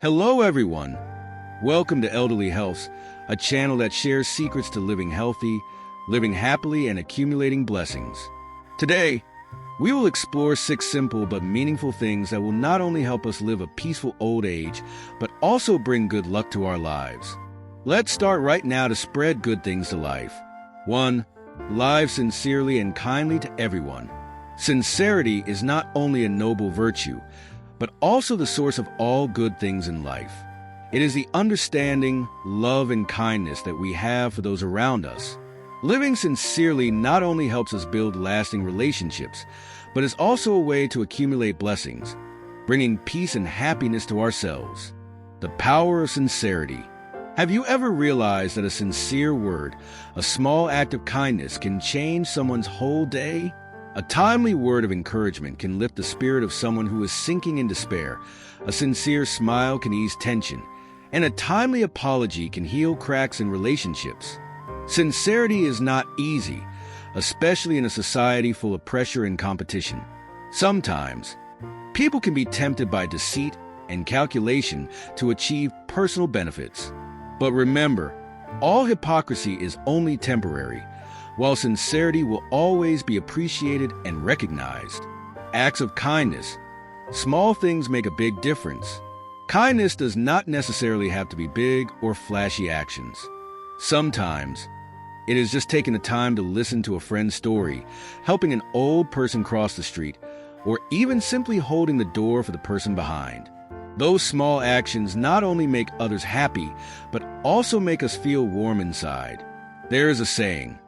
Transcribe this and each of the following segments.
Hello, everyone. Welcome to Elderly Health, a channel that shares secrets to living healthy, living happily, and accumulating blessings. Today, we will explore 6 simple but meaningful things that will not only help us live a peaceful old age, but also bring good luck to our lives. Let's start right now to spread good things to life. 1. Live sincerely and kindly to everyone. Sincerity is not only a noble virtue, but also the source of all good things in life. It is the understanding, love, and kindness that we have for those around us. Living sincerely not only helps us build lasting relationships, but is also a way to accumulate blessings, bringing peace and happiness to ourselves. The power of sincerity. Have you ever realized that a sincere word, a small act of kindness, can change someone's whole day? A timely word of encouragement can lift the spirit of someone who is sinking in despair. A sincere smile can ease tension, and a timely apology can heal cracks in relationships. Sincerity is not easy, especially in a society full of pressure and competition. Sometimes, people can be tempted by deceit and calculation to achieve personal benefits. But remember, all hypocrisy is only temporary, while sincerity will always be appreciated and recognized. Acts of kindness. Small things make a big difference. Kindness does not necessarily have to be big or flashy actions. Sometimes, it is just taking the time to listen to a friend's story, helping an old person cross the street, or even simply holding the door for the person behind. Those small actions not only make others happy, but also make us feel warm inside. There is a saying,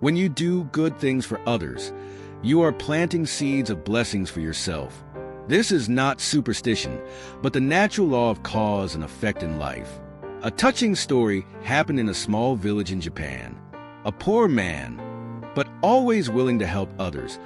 when you do good things for others, you are planting seeds of blessings for yourself. This is not superstition, but the natural law of cause and effect in life. A touching story happened in a small village in Japan. A poor man, but always willing to help others,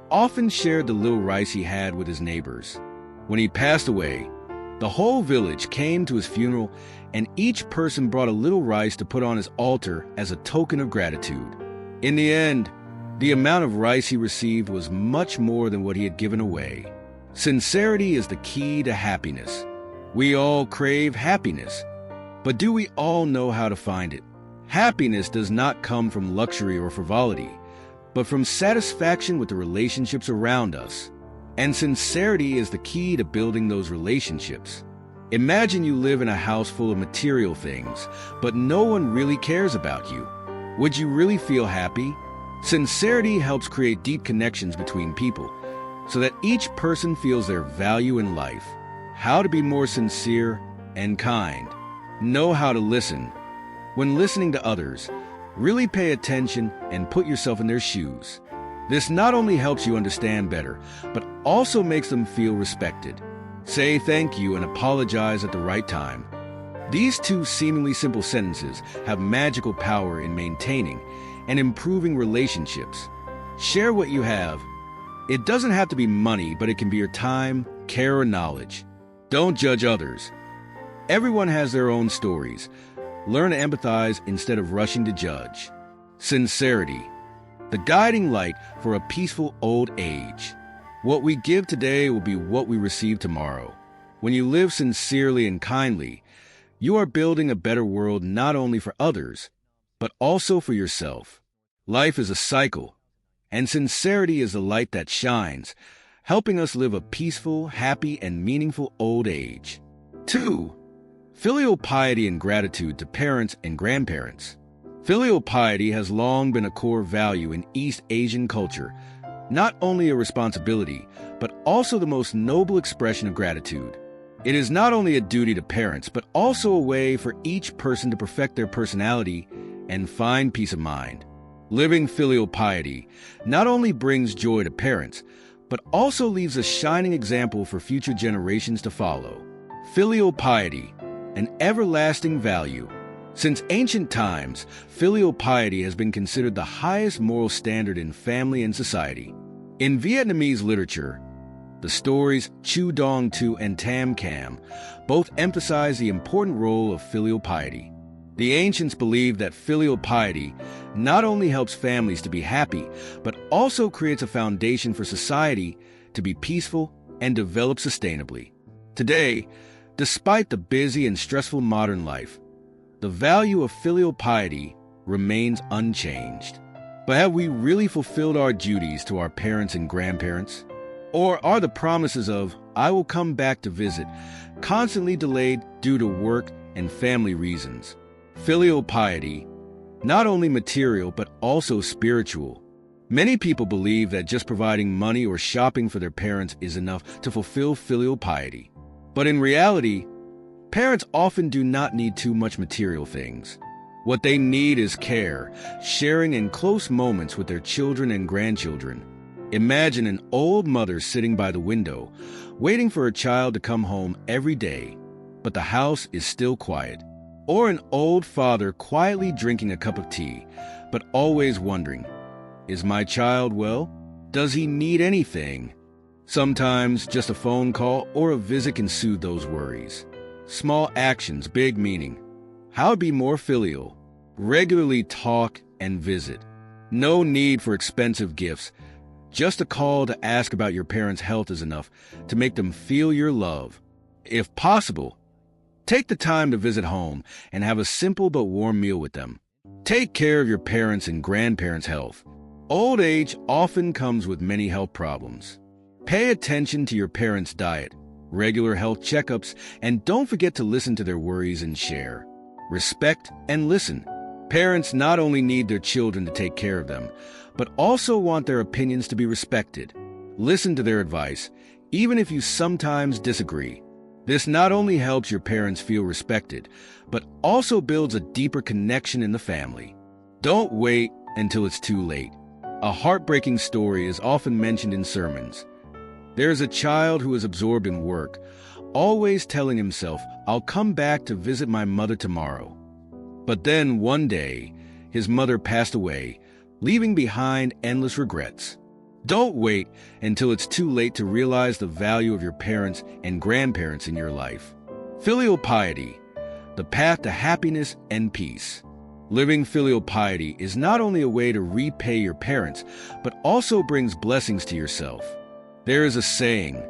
often shared the little rice he had with his neighbors. When he passed away, the whole village came to his funeral, and each person brought a little rice to put on his altar as a token of gratitude. In the end, the amount of rice he received was much more than what he had given away. Sincerity is the key to happiness. We all crave happiness, but do we all know how to find it? Happiness does not come from luxury or frivolity, but from satisfaction with the relationships around us. And sincerity is the key to building those relationships. Imagine you live in a house full of material things, but no one really cares about you. Would you really feel happy? Sincerity helps create deep connections between people, so that each person feels their value in life. How to be more sincere and kind. Know how to listen. When listening to others, really pay attention and put yourself in their shoes. This not only helps you understand better, but also makes them feel respected. Say thank you and apologize at the right time. These 2 seemingly simple sentences have magical power in maintaining and improving relationships. Share what you have. It doesn't have to be money, but it can be your time, care, or knowledge. Don't judge others. Everyone has their own stories. Learn to empathize instead of rushing to judge. Sincerity. The guiding light for a peaceful old age. What we give today will be what we receive tomorrow. When you live sincerely and kindly, you are building a better world not only for others, but also for yourself. Life is a cycle, and sincerity is the light that shines, helping us live a peaceful, happy, and meaningful old age. 2. Filial piety and gratitude to parents and grandparents. Filial piety has long been a core value in East Asian culture, not only a responsibility, but also the most noble expression of gratitude. It is not only a duty to parents, but also a way for each person to perfect their personality and find peace of mind. Living filial piety not only brings joy to parents, but also leaves a shining example for future generations to follow. Filial piety, an everlasting value. Since ancient times, filial piety has been considered the highest moral standard in family and society. In Vietnamese literature, the stories Chu Dong Tu and Tam Cam both emphasize the important role of filial piety. The ancients believed that filial piety not only helps families to be happy, but also creates a foundation for society to be peaceful and develop sustainably. Today, Despite the busy and stressful modern life, the value of filial piety remains unchanged. But have we really fulfilled our duties to our parents and grandparents? Or are the promises of, "I will come back to visit," constantly delayed due to work and family reasons? Filial piety, not only material but also spiritual. Many people believe that just providing money or shopping for their parents is enough to fulfill filial piety. But in reality, parents often do not need too much material things. What they need is care, sharing, and close moments with their children and grandchildren. Imagine an old mother sitting by the window, waiting for her child to come home every day, but the house is still quiet. Or an old father quietly drinking a cup of tea, but always wondering, is my child well? Does he need anything? Sometimes just a phone call or a visit can soothe those worries. Small actions, big meaning. How be more filial? Regularly talk and visit. No need for expensive gifts. Just a call to ask about your parents' health is enough to make them feel your love. If possible, take the time to visit home and have a simple but warm meal with them. Take care of your parents' and grandparents' health. Old age often comes with many health problems. Pay attention to your parents' diet, regular health checkups, and don't forget to listen to their worries and share. Respect and listen. Parents not only need their children to take care of them, but also want their opinions to be respected. Listen to their advice, even if you sometimes disagree. This not only helps your parents feel respected, but also builds a deeper connection in the family. Don't wait until it's too late. A heartbreaking story is often mentioned in sermons. There is a child who is absorbed in work, always telling himself, "I'll come back to visit my mother tomorrow." But then one day, his mother passed away, leaving behind endless regrets. Don't wait until it's too late to realize the value of your parents and grandparents in your life. Filial piety, the path to happiness and peace. Living filial piety is not only a way to repay your parents, but also brings blessings to yourself. There is a saying,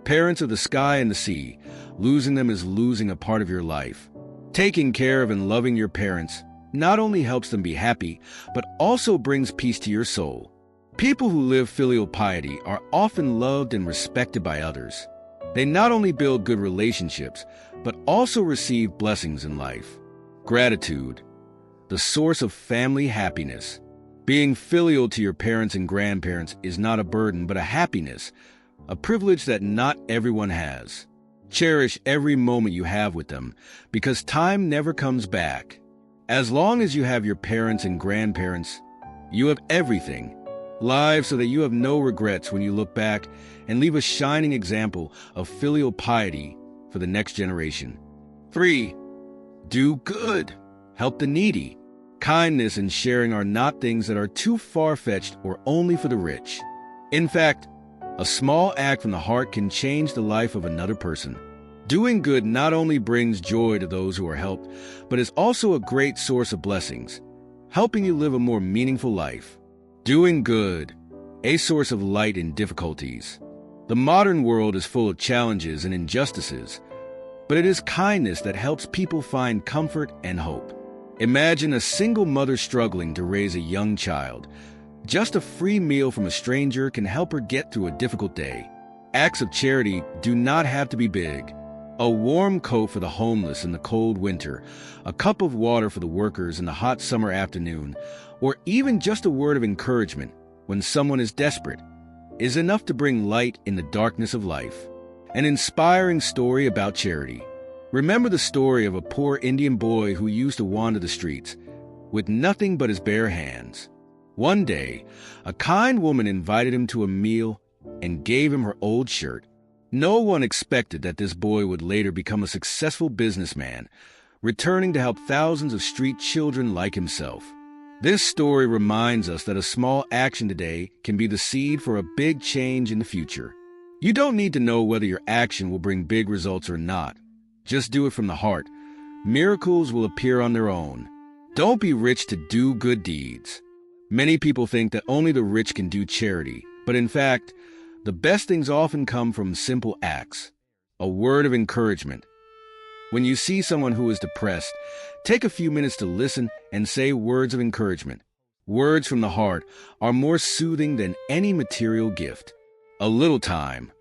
"Parents are the sky and the sea. Losing them is losing a part of your life." Taking care of and loving your parents not only helps them be happy, but also brings peace to your soul. People who live filial piety are often loved and respected by others. They not only build good relationships, but also receive blessings in life. Gratitude, the source of family happiness. Being filial to your parents and grandparents is not a burden, but a happiness, a privilege that not everyone has. Cherish every moment you have with them, because time never comes back. As long as you have your parents and grandparents, you have everything. Live so that you have no regrets when you look back, and leave a shining example of filial piety for the next generation. 3. Do good. Help the needy. Kindness and sharing are not things that are too far-fetched or only for the rich. In fact, a small act from the heart can change the life of another person. Doing good not only brings joy to those who are helped, but is also a great source of blessings, helping you live a more meaningful life. Doing good, a source of light in difficulties. The modern world is full of challenges and injustices, but it is kindness that helps people find comfort and hope. Imagine a single mother struggling to raise a young child. Just a free meal from a stranger can help her get through a difficult day. Acts of charity do not have to be big. A warm coat for the homeless in the cold winter, a cup of water for the workers in the hot summer afternoon, or even just a word of encouragement when someone is desperate, is enough to bring light in the darkness of life. An inspiring story about charity. Remember the story of a poor Indian boy who used to wander the streets with nothing but his bare hands. One day, a kind woman invited him to a meal and gave him her old shirt. No one expected that this boy would later become a successful businessman, returning to help thousands of street children like himself. This story reminds us that a small action today can be the seed for a big change in the future. You don't need to know whether your action will bring big results or not. Just do it from the heart. Miracles will appear on their own. Don't be rich to do good deeds. Many people think that only the rich can do charity, but in fact, the best things often come from simple acts. A word of encouragement, When you see someone who is depressed, take a few minutes to listen and say words of encouragement. Words from the heart are more soothing than any material gift. A little time.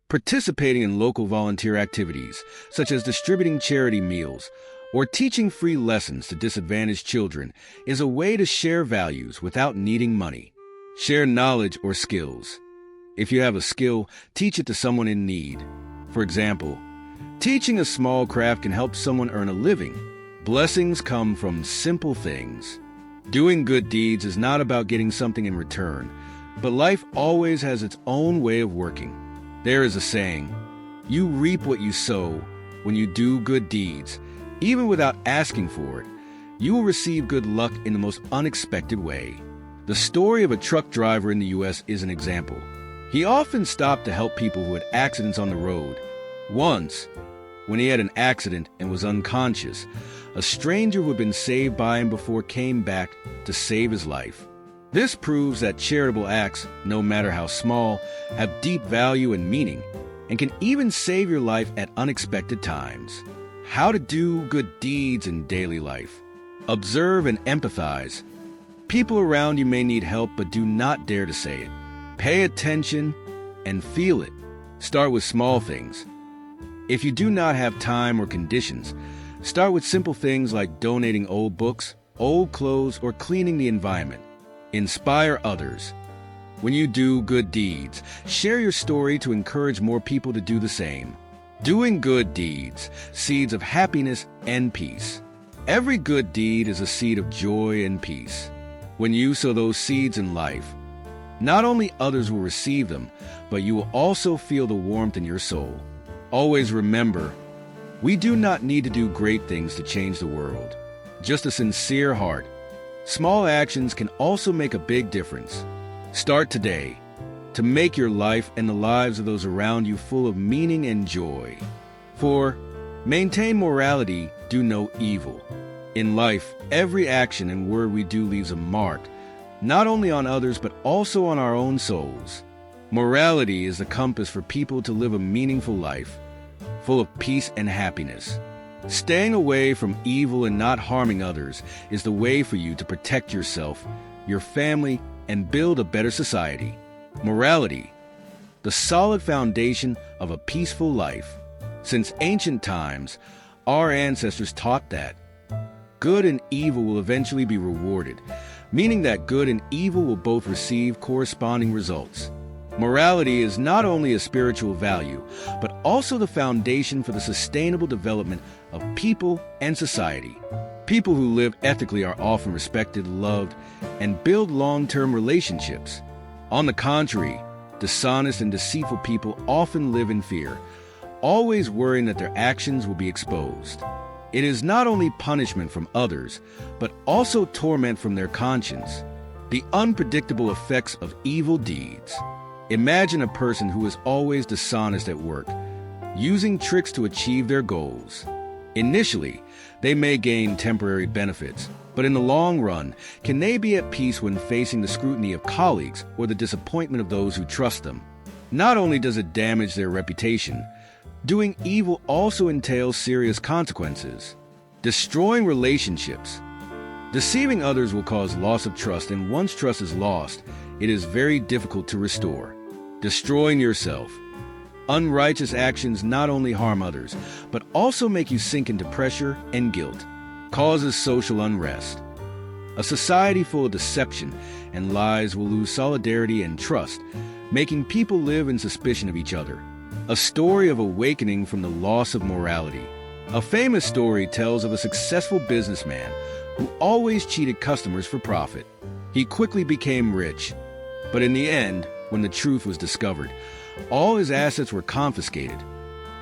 Participating in local volunteer activities, such as distributing charity meals or teaching free lessons to disadvantaged children, is a way to share values without needing money. Share knowledge or skills. If you have a skill, teach it to someone in need. For example, teaching a small craft can help someone earn a living. Blessings come from simple things. Doing good deeds is not about getting something in return, but life always has its own way of working. There is a saying, you reap what you sow. When you do good deeds, even without asking for it, you will receive good luck in the most unexpected way. The story of a truck driver in the U.S. is an example. He often stopped to help people who had accidents on the road. Once, when he had an accident and was unconscious, a stranger who had been saved by him before came back to save his life. This proves that charitable acts, no matter how small, have deep value and meaning, and can even save your life at unexpected times. How to do good deeds in daily life. Observe and empathize. People around you may need help, but do not dare to say it. Pay attention and feel it. Start with small things. If you do not have time or conditions, start with simple things like donating old books, old clothes, or cleaning the environment. Inspire others. When you do good deeds, share your story to encourage more people to do the same. Doing good deeds, seeds of happiness and peace. Every good deed is a seed of joy and peace. When you sow those seeds in life, not only others will receive them, but you will also feel the warmth in your soul. Always remember, we do not need to do great things to change the world. Just a sincere heart. Small actions can also make a big difference. Start today to make your life and the lives of those around you full of meaning and joy. 4. Maintain morality, do no evil. In life, every action and word we do leaves a mark, not only on others but also on our own souls. Morality is the compass for people to live a meaningful life, full of peace and happiness. Staying away from evil and not harming others is the way for you to protect yourself, your family, and build a better society. Morality, the solid foundation of a peaceful life. Since ancient times, our ancestors taught that good and evil will eventually be rewarded, meaning that good and evil will both receive corresponding results. Morality is not only a spiritual value, but also the foundation for the sustainable development of people and society. People who live ethically are often respected, loved, and build long-term relationships. On the contrary, dishonest and deceitful people often live in fear, always worrying that their actions will be exposed. It is not only punishment from others, but also torment from their conscience. The unpredictable effects of evil deeds. Imagine a person who is always dishonest at work, using tricks to achieve their goals. Initially, they may gain temporary benefits, but in the long run, can they be at peace when facing the scrutiny of colleagues or the disappointment of those who trust them? Not only does it damage their reputation, doing evil also entails serious consequences. Destroying relationships. Deceiving others will cause loss of trust, and once trust is lost, it is very difficult to restore. Destroying yourself. Unrighteous actions not only harm others, but also make you sink into pressure and guilt. Causes social unrest. A society full of deception and lies will lose solidarity and trust, making people live in suspicion of each other. A story of awakening from the loss of morality. A famous story tells of a successful businessman who always cheated customers for profit. He quickly became rich, but in the end, when the truth was discovered, all his assets were confiscated,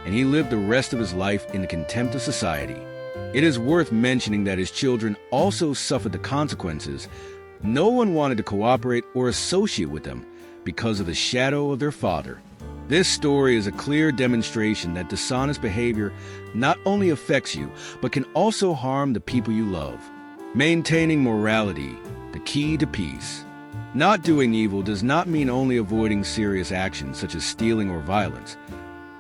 and he lived the rest of his life in the contempt of society. It is worth mentioning that his children also suffered the consequences. No one wanted to cooperate or associate with them because of the shadow of their father. This story is a clear demonstration that dishonest behavior not only affects you, but can also harm the people you love. Maintaining morality, the key to peace. Not doing evil does not mean only avoiding serious actions such as stealing or violence.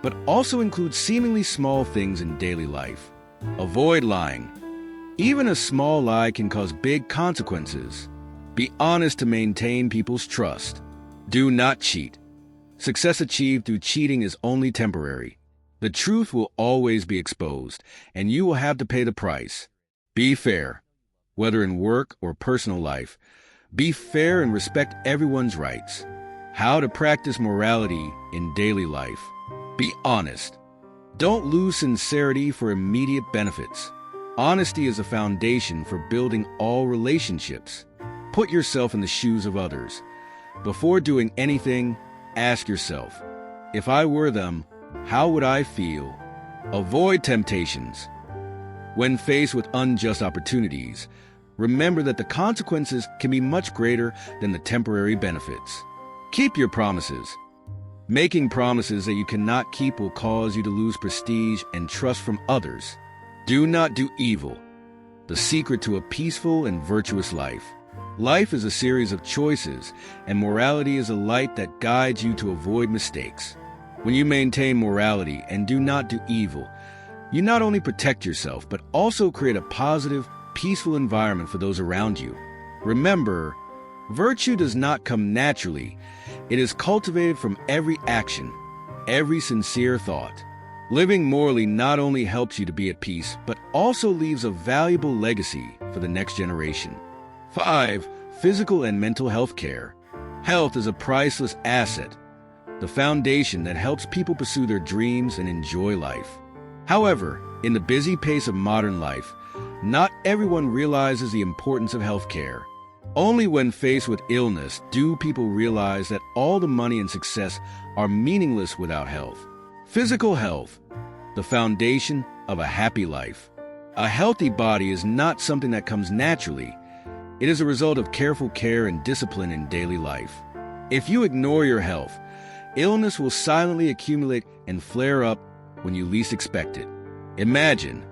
but also include seemingly small things in daily life. Avoid lying. Even a small lie can cause big consequences. Be honest to maintain people's trust. Do not cheat. Success achieved through cheating is only temporary. The truth will always be exposed, and you will have to pay the price. Be fair. Whether in work or personal life, be fair and respect everyone's rights. How to practice morality in daily life. Be honest. Don't lose sincerity for immediate benefits. Honesty is a foundation for building all relationships. Put yourself in the shoes of others. Before doing anything, ask yourself, if I were them, how would I feel? Avoid temptations. When faced with unjust opportunities, remember that the consequences can be much greater than the temporary benefits. Keep your promises. Making promises that you cannot keep will cause you to lose prestige and trust from others. Do not do evil. The secret to a peaceful and virtuous life. Life is a series of choices, and morality is a light that guides you to avoid mistakes. When you maintain morality and do not do evil, you not only protect yourself, but also create a positive, peaceful environment for those around you. Remember, virtue does not come naturally. It is cultivated from every action, every sincere thought. Living morally not only helps you to be at peace, but also leaves a valuable legacy for the next generation. 5. Physical and mental health care. Health is a priceless asset, the foundation that helps people pursue their dreams and enjoy life. However, in the busy pace of modern life, not everyone realizes the importance of health care. Only when faced with illness do people realize that all the money and success are meaningless without health. Physical health, the foundation of a happy life. A healthy body is not something that comes naturally. It is a result of careful care and discipline in daily life. If you ignore your health, illness will silently accumulate and flare up when you least expect it. Imagine,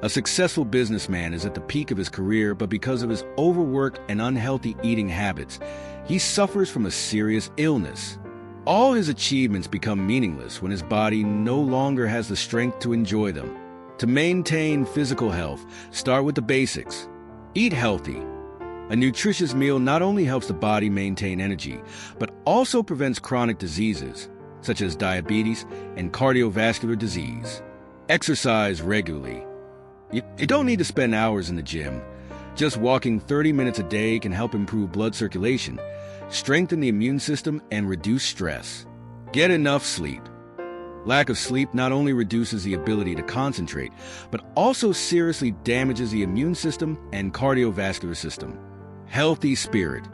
a successful businessman is at the peak of his career, but because of his overwork and unhealthy eating habits, he suffers from a serious illness. All his achievements become meaningless when his body no longer has the strength to enjoy them. To maintain physical health, start with the basics. Eat healthy. A nutritious meal not only helps the body maintain energy, but also prevents chronic diseases, such as diabetes and cardiovascular disease. Exercise regularly. You don't need to spend hours in the gym. Just walking 30 minutes a day can help improve blood circulation, strengthen the immune system, and reduce stress. Get enough sleep. Lack of sleep not only reduces the ability to concentrate, but also seriously damages the immune system and cardiovascular system. Healthy spirit.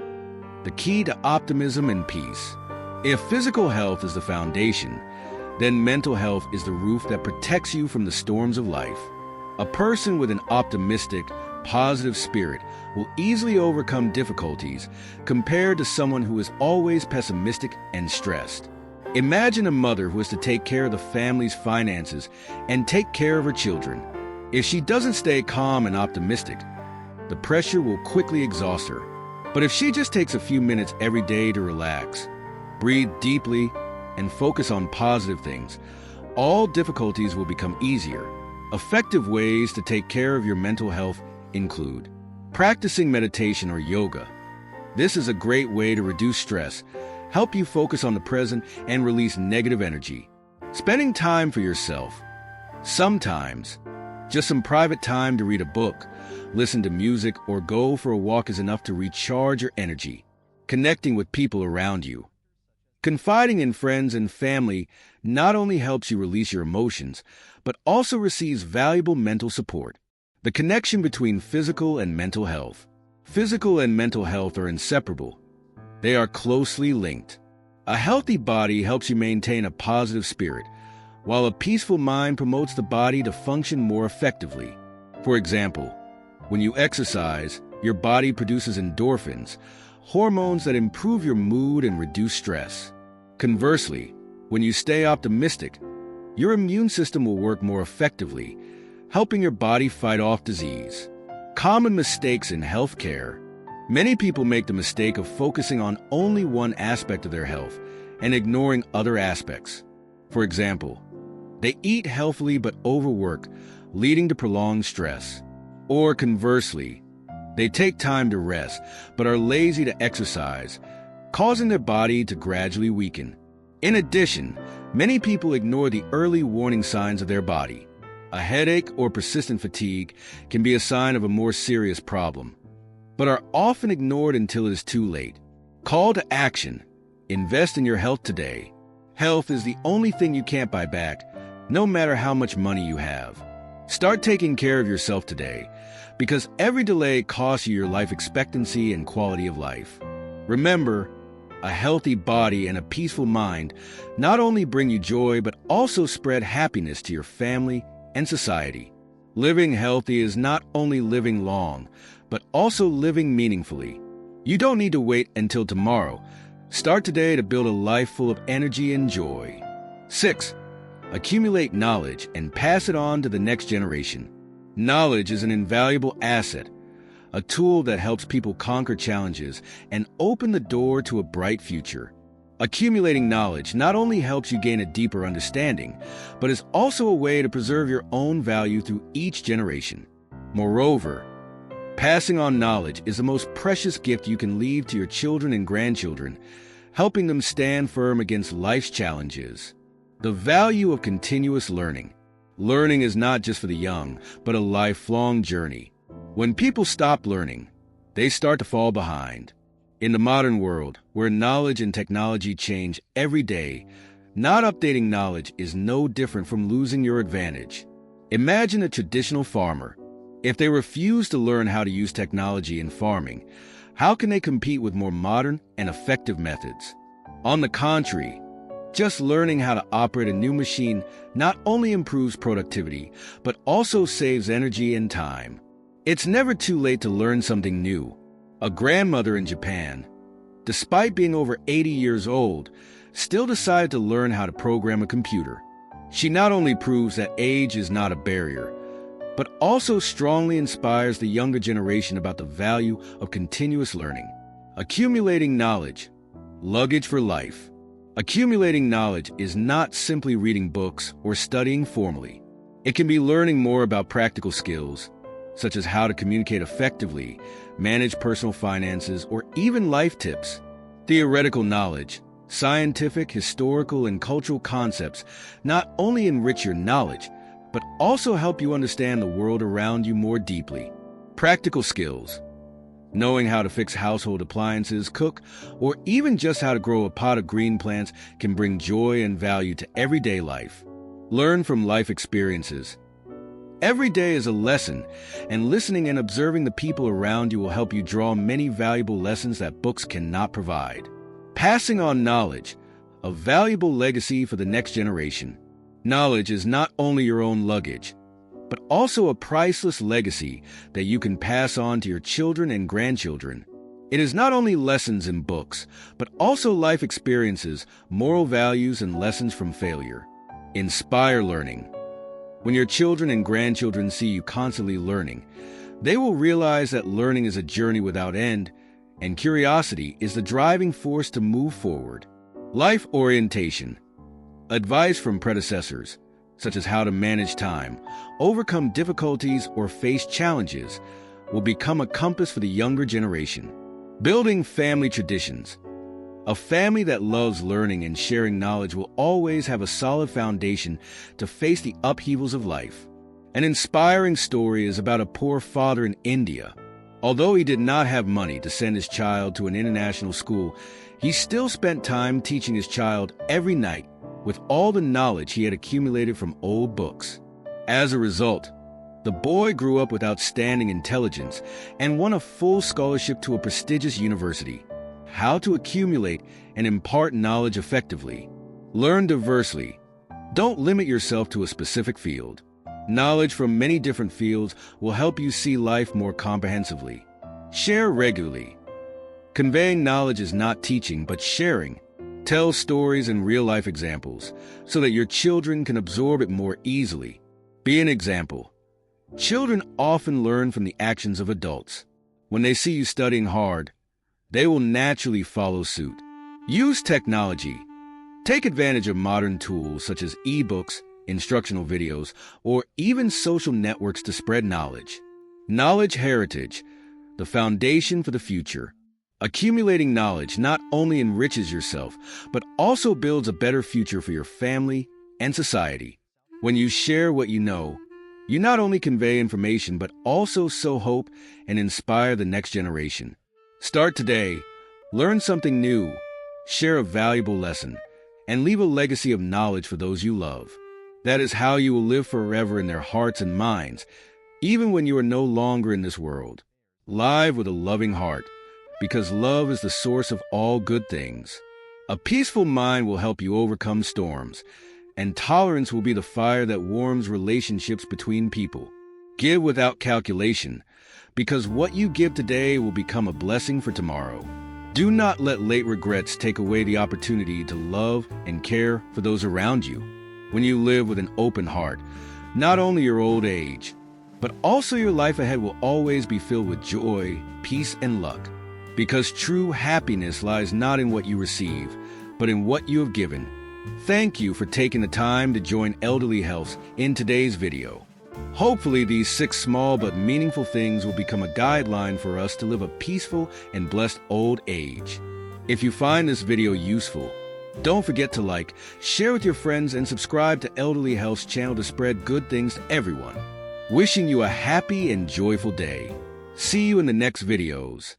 The key to optimism and peace. If physical health is the foundation, then mental health is the roof that protects you from the storms of life. A person with an optimistic, positive spirit will easily overcome difficulties compared to someone who is always pessimistic and stressed. Imagine a mother who has to take care of the family's finances and take care of her children. If she doesn't stay calm and optimistic, the pressure will quickly exhaust her. But if she just takes a few minutes every day to relax, breathe deeply, and focus on positive things, all difficulties will become easier. Effective ways to take care of your mental health include practicing meditation or yoga. This is a great way to reduce stress, help you focus on the present, and release negative energy. Spending time for yourself. Sometimes, just some private time to read a book, listen to music, or go for a walk is enough to recharge your energy. Connecting with people around you. Confiding in friends and family not only helps you release your emotions, but also receives valuable mental support. The connection between physical and mental health. Physical and mental health are inseparable. They are closely linked. A healthy body helps you maintain a positive spirit, while a peaceful mind promotes the body to function more effectively. For example, when you exercise, your body produces endorphins, hormones that improve your mood and reduce stress. Conversely, when you stay optimistic, your immune system will work more effectively, helping your body fight off disease. Common mistakes in healthcare. Many people make the mistake of focusing on only one aspect of their health and ignoring other aspects. For example, They eat healthily but overwork, leading to prolonged stress. Or conversely, they take time to rest but are lazy to exercise, causing their body to gradually weaken. In addition, many people ignore the early warning signs of their body. A headache or persistent fatigue can be a sign of a more serious problem, but are often ignored until it is too late. Call to action. Invest in your health today. Health is the only thing you can't buy back, no matter how much money you have. Start taking care of yourself today, because every delay costs you your life expectancy and quality of life. Remember, a healthy body and a peaceful mind not only bring you joy, but also spread happiness to your family and society. Living healthy is not only living long, but also living meaningfully. You don't need to wait until tomorrow. Start today to build a life full of energy and joy. 6. Accumulate knowledge and pass it on to the next generation. Knowledge is an invaluable asset, a tool that helps people conquer challenges and open the door to a bright future. Accumulating knowledge not only helps you gain a deeper understanding, but is also a way to preserve your own value through each generation. Moreover, passing on knowledge is the most precious gift you can leave to your children and grandchildren, helping them stand firm against life's challenges. The value of continuous learning. Learning is not just for the young, but a lifelong journey. When people stop learning, they start to fall behind. In the modern world, where knowledge and technology change every day, not updating knowledge is no different from losing your advantage. Imagine a traditional farmer. If they refuse to learn how to use technology in farming, how can they compete with more modern and effective methods? On the contrary, just learning how to operate a new machine not only improves productivity, but also saves energy and time. It's never too late to learn something new. A grandmother in Japan, despite being over 80 years old, still decided to learn how to program a computer. She not only proves that age is not a barrier, but also strongly inspires the younger generation about the value of continuous learning. Accumulating knowledge. Luggage for life. Accumulating knowledge is not simply reading books or studying formally. It can be learning more about practical skills, such as how to communicate effectively, manage personal finances, or even life tips. Theoretical knowledge, scientific, historical, and cultural concepts not only enrich your knowledge, but also help you understand the world around you more deeply. Practical skills. Knowing how to fix household appliances, cook, or even just how to grow a pot of green plants can bring joy and value to everyday life. Learn from life experiences. Every day is a lesson, and listening and observing the people around you will help you draw many valuable lessons that books cannot provide. Passing on knowledge, a valuable legacy for the next generation. Knowledge is not only your own luggage, but also a priceless legacy that you can pass on to your children and grandchildren. It is not only lessons in books, but also life experiences, moral values, and lessons from failure. Inspire learning. When your children and grandchildren see you constantly learning, they will realize that learning is a journey without end, and curiosity is the driving force to move forward. Life orientation. Advice from predecessors, such as how to manage time, overcome difficulties, or face challenges, will become a compass for the younger generation. Building family traditions. A family that loves learning and sharing knowledge will always have a solid foundation to face the upheavals of life. An inspiring story is about a poor father in India. Although he did not have money to send his child to an international school, he still spent time teaching his child every night with all the knowledge he had accumulated from old books. As a result, the boy grew up with outstanding intelligence and won a full scholarship to a prestigious university. How to accumulate and impart knowledge effectively. Learn diversely. Don't limit yourself to a specific field. Knowledge from many different fields will help you see life more comprehensively. Share regularly. Conveying knowledge is not teaching, but sharing. Tell stories and real-life examples so that your children can absorb it more easily. Be an example. Children often learn from the actions of adults. When they see you studying hard, they will naturally follow suit. Use technology. Take advantage of modern tools such as ebooks, instructional videos, or even social networks to spread knowledge. Knowledge heritage, the foundation for the future. Accumulating knowledge not only enriches yourself, but also builds a better future for your family and society. When you share what you know, you not only convey information, but also sow hope and inspire the next generation. Start today, learn something new, share a valuable lesson, and leave a legacy of knowledge for those you love. That is how you will live forever in their hearts and minds, even when you are no longer in this world. Live with a loving heart, because love is the source of all good things. A peaceful mind will help you overcome storms, and tolerance will be the fire that warms relationships between people. Give without calculation, because what you give today will become a blessing for tomorrow. Do not let late regrets take away the opportunity to love and care for those around you. When you live with an open heart, not only your old age, but also your life ahead will always be filled with joy, peace, and luck. Because true happiness lies not in what you receive, but in what you have given. Thank you for taking the time to join Elderly Health in today's video. Hopefully these 6 small but meaningful things will become a guideline for us to live a peaceful and blessed old age. If you find this video useful, don't forget to like, share with your friends, and subscribe to Elderly Health's channel to spread good things to everyone. Wishing you a happy and joyful day. See you in the next videos.